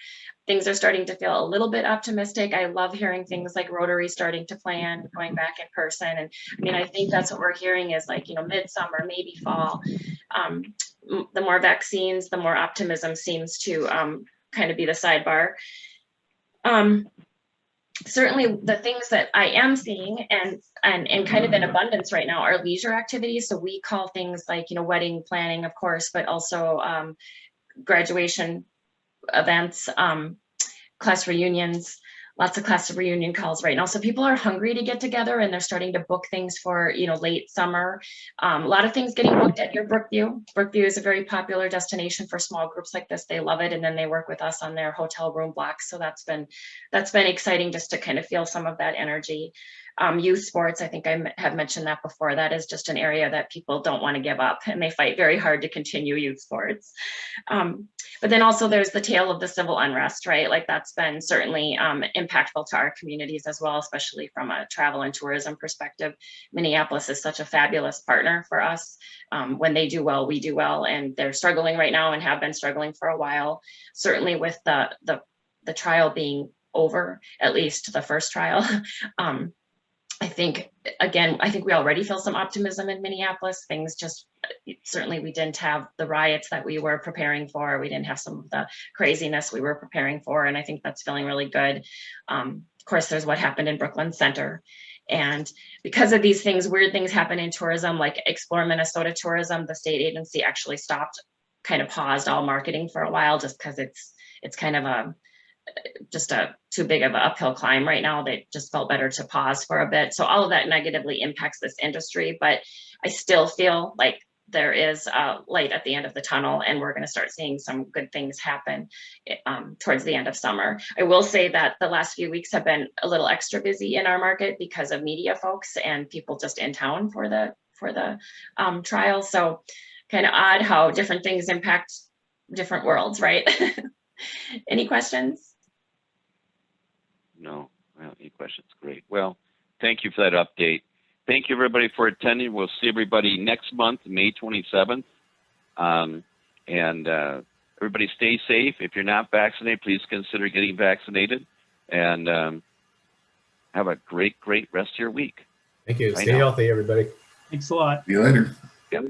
Things are starting to feel a little bit optimistic. I love hearing things like Rotary starting to plan going back in person. And I mean, I think that's what we're hearing is like, midsummer, maybe fall. the more vaccines, the more optimism seems to kind of be the sidebar. Certainly the things that I am seeing and kind of in abundance right now are leisure activities. So we call things like, you know, wedding planning, of course, but also graduation events, class reunions, lots of class reunion calls right now. So people are hungry to get together and they're starting to book things for, you know, late summer. A lot of things getting booked at your Brookview. Brookview is a very popular destination for small groups like this. They love it. And then they work with us on their hotel room blocks. So that's been exciting just to kind of feel some of that energy. Youth sports, I think I have mentioned that before. That is just an area that people don't want to give up and they fight very hard to continue youth sports. But then also there's the tale of the civil unrest, right? Like that's been certainly impactful to our communities as well, especially from a travel and tourism perspective. Minneapolis is such a fabulous partner for us. When they do well, we do well, and they're struggling right now and have been struggling for a while. Certainly with the trial being over, at least the first trial. I think we already feel some optimism in Minneapolis. Things just, certainly we didn't have the riots that we were preparing for. We didn't have some of the craziness we were preparing for. And I think that's feeling really good. Of course, there's what happened in Brooklyn Center. And because of these things, weird things happen in tourism, like Explore Minnesota Tourism, the state agency actually kind of paused all marketing for a while, just because it's kind of too big of an uphill climb right now. They just felt better to pause for a bit. So all of that negatively impacts this industry, but I still feel like there is a light at the end of the tunnel and we're going to start seeing some good things happen towards the end of summer. I will say that the last few weeks have been a little extra busy in our market because of media folks and people just in town for the trial. So kind of odd how different things impact different worlds, right? Any questions? No, well, any questions? Great. Well, thank you for that update. Thank you, everybody, for attending. We'll see everybody next month, May 27th. Everybody stay safe. If you're not vaccinated, please consider getting vaccinated. And have a great rest of your week. Thank you. Bye Stay now. healthy, everybody. Thanks a lot. See you later. Yep.